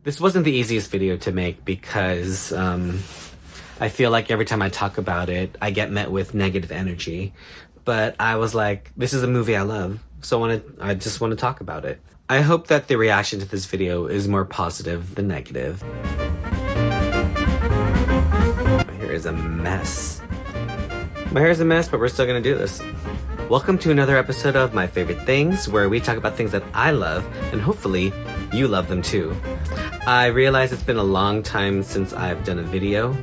This wasn't the easiest video to make because I feel like every time I talk about it, I get met with negative energy. But I was like, this is a movie I love, so I just want to talk about it. I hope that the reaction to this video is more positive than negative. My hair is a mess. My hair is a mess, but we're still gonna do this. Welcome to another episode of My Favorite Things, where we talk about things that I love, and hopefully you love them too. I realize it's been a long time since I've done a video,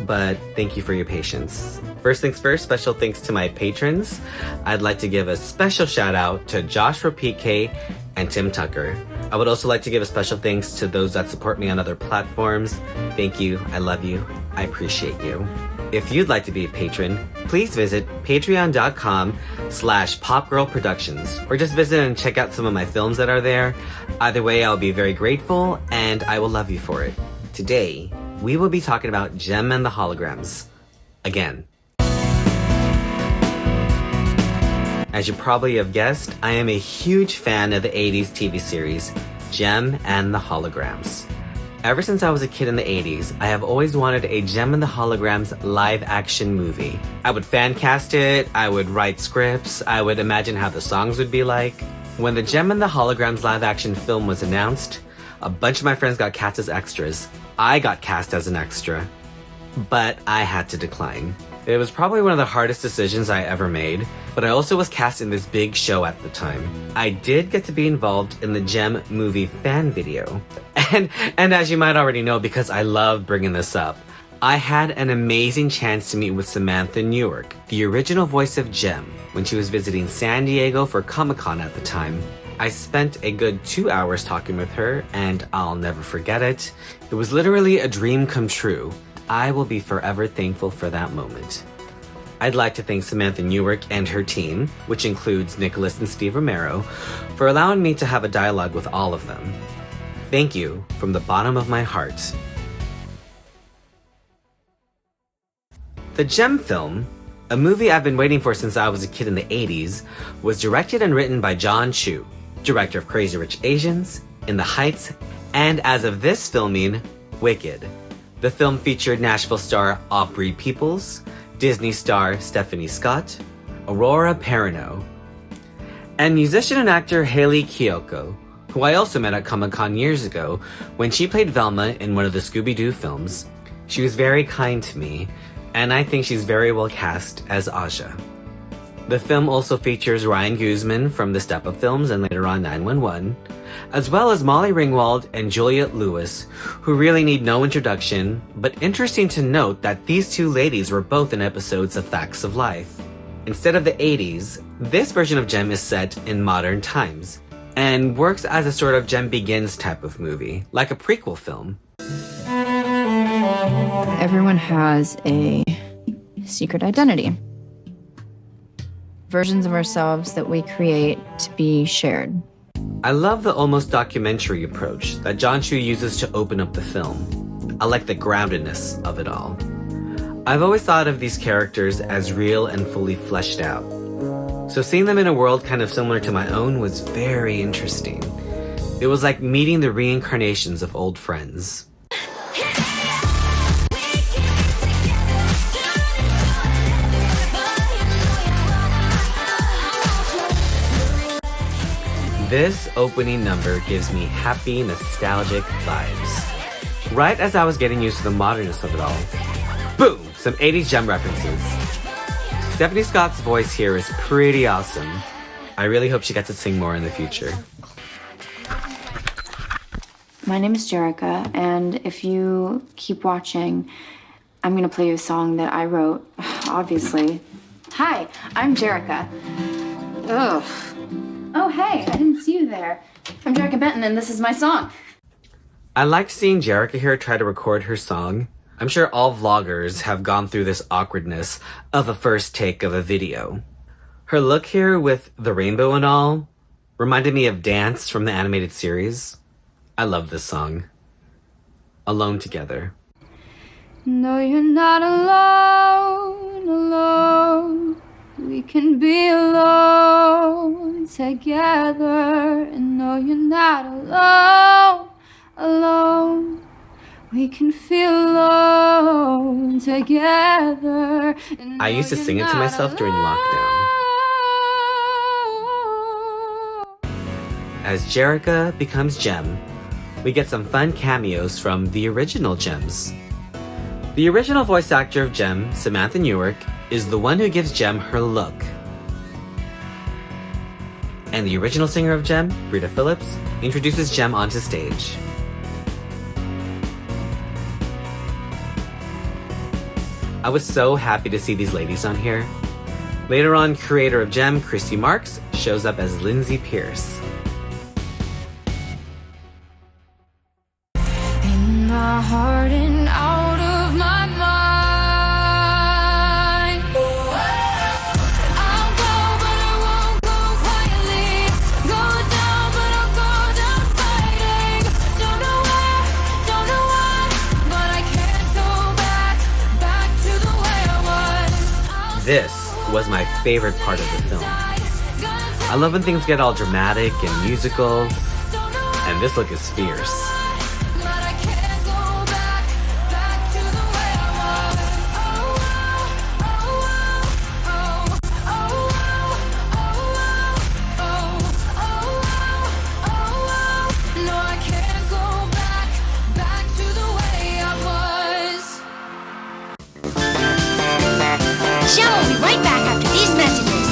but thank you for your patience. First things first, special thanks to my patrons. I'd like to give a special shout out to Joshua PK and Tim Tucker. I would also like to give a special thanks to those that support me on other platforms. Thank you, I love you, I appreciate you. If you'd like to be a patron, please visit patreon.com/popgirlproductions, or just visit and check out some of my films that are there. Either way, I'll be very grateful and I will love you for it. Today, we will be talking about Jem and the Holograms. Again. As you probably have guessed, I am a huge fan of the 80s TV series, Jem and the Holograms. Ever since I was a kid in the 80s, I have always wanted a Jem and the Holograms live-action movie. I would fan cast it, I would write scripts, I would imagine how the songs would be like. When the Jem and the Holograms live-action film was announced, a bunch of my friends got cast as extras. I got cast as an extra, but I had to decline. It was probably one of the hardest decisions I ever made, but I also was cast in this big show at the time. I did get to be involved in the Jem movie fan video. And as you might already know, because I love bringing this up, I had an amazing chance to meet with Samantha Newark, the original voice of Jem, when she was visiting San Diego for Comic-Con at the time. I spent a good 2 hours talking with her, and I'll never forget it. It was literally a dream come true. I will be forever thankful for that moment. I'd like to thank Samantha Newark and her team, which includes Nicholas and Steve Romero, for allowing me to have a dialogue with all of them. Thank you from the bottom of my heart. The Jem film, a movie I've been waiting for since I was a kid in the 80s, was directed and written by Jon Chu, director of Crazy Rich Asians, In the Heights, and as of this filming, Wicked. The film featured Nashville star Aubrey Peoples, Disney star Stephanie Scott, Aurora Perrineau, and musician and actor Hayley Kiyoko, who I also met at Comic-Con years ago when she played Velma in one of the Scooby-Doo films. She was very kind to me, and I think she's very well cast as Aja. The film also features Ryan Guzman from the Step Up films and later on 911, as well as Molly Ringwald and Juliette Lewis, who really need no introduction, but interesting to note that these two ladies were both in episodes of Facts of Life. Instead of the 80s, this version of Jem is set in modern times, and works as a sort of Jem Begins type of movie, like a prequel film. Everyone has a secret identity. Versions of ourselves that we create to be shared. I love the almost documentary approach that Jon Chu uses to open up the film. I like the groundedness of it all. I've always thought of these characters as real and fully fleshed out. So seeing them in a world kind of similar to my own was very interesting. It was like meeting the reincarnations of old friends. This opening number gives me happy, nostalgic vibes. Right as I was getting used to the modernness of it all, boom, some 80s Jem references. Stephanie Scott's voice here is pretty awesome. I really hope she gets to sing more in the future. My name is Jerica, and if you keep watching, I'm gonna play you a song that I wrote, obviously. Hi, I'm Jerica. Ugh. Oh, hey, I didn't see you there. I'm Jerica Benton, and this is my song. I liked seeing Jerica here try to record her song. I'm sure all vloggers have gone through this awkwardness of a first take of a video. Her look here with the rainbow and all reminded me of Dance from the animated series. I love this song. Alone Together. No, you're not alone, alone. We can be alone together. And no, you're not alone, alone. We can feel alone together. I used to sing it to myself during lockdown. As Jerrica becomes Jem, we get some fun cameos from the original Gems. The original voice actor of Jem, Samantha Newark, is the one who gives Jem her look. And the original singer of Jem, Rita Phillips, introduces Jem onto stage. I was so happy to see these ladies on here. Later on, creator of Jem, Christy Marks, shows up as Lindsay Pierce. In my heart and out of my mind. I'll go, but I won't go quietly. Go down, but I'll go down fighting. Don't know where, don't know why, but I can't go back to the way I was. This was my favorite part of the film. I love when things get all dramatic and musical, and this look is fierce. We'll be right back after these messages.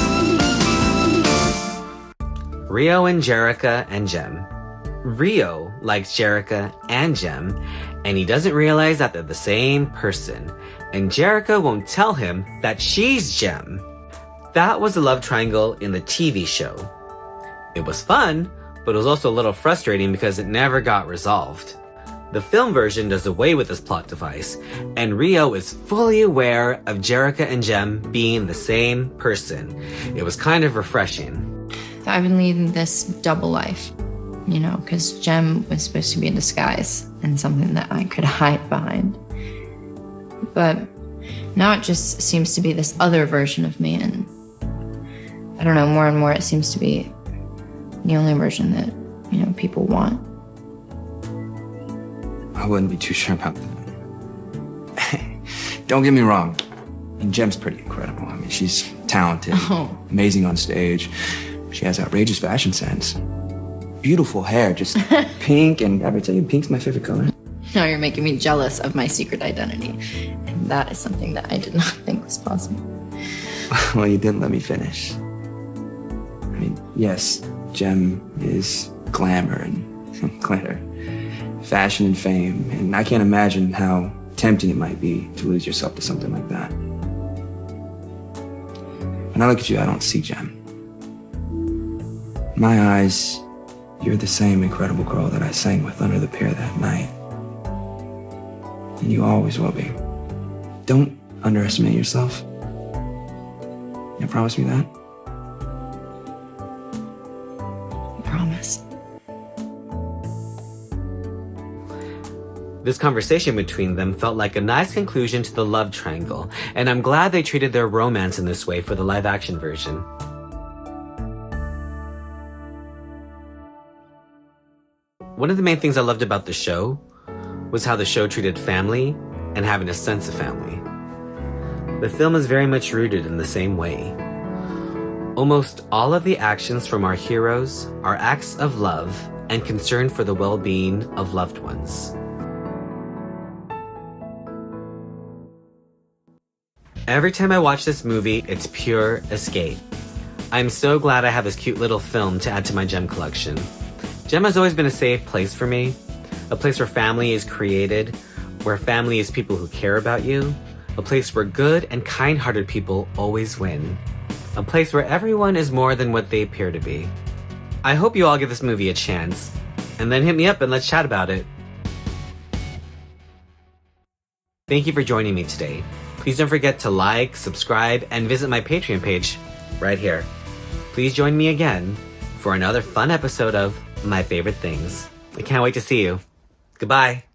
Rio and Jerrica and Jem. Rio likes Jerrica and Jem, and he doesn't realize that they're the same person. And Jerrica won't tell him that she's Jem. That was the love triangle in the TV show. It was fun, but it was also a little frustrating because it never got resolved. The film version does away with this plot device, and Rio is fully aware of Jerrica and Jem being the same person. It was kind of refreshing. I've been leading this double life, you know, because Jem was supposed to be in disguise and something that I could hide behind. But now it just seems to be this other version of me, and I don't know, more and more it seems to be the only version that, you know, people want. I wouldn't be too sure about that. Don't get me wrong. I mean, Jem's pretty incredible. I mean, she's talented, amazing on stage. She has outrageous fashion sense. Beautiful hair, just pink, and I ever tell you, pink's my favorite color. Now you're making me jealous of my secret identity. And that is something that I did not think was possible. Well, you didn't let me finish. I mean, yes, Jem is glamour and glitter. Fashion and fame, and I can't imagine how tempting it might be to lose yourself to something like that. When I look at you, I don't see Jem. In my eyes, you're the same incredible girl that I sang with under the pier that night. And you always will be. Don't underestimate yourself. You promise me that? I promise. This conversation between them felt like a nice conclusion to the love triangle, and I'm glad they treated their romance in this way for the live-action version. One of the main things I loved about the show was how the show treated family and having a sense of family. The film is very much rooted in the same way. Almost all of the actions from our heroes are acts of love and concern for the well-being of loved ones. Every time I watch this movie, it's pure escape. I'm so glad I have this cute little film to add to my Jem collection. Jem has always been a safe place for me, a place where family is created, where family is people who care about you, a place where good and kind-hearted people always win, a place where everyone is more than what they appear to be. I hope you all give this movie a chance, and then hit me up and let's chat about it. Thank you for joining me today. Please don't forget to like, subscribe, and visit my Patreon page right here. Please join me again for another fun episode of My Favorite Things. I can't wait to see you. Goodbye.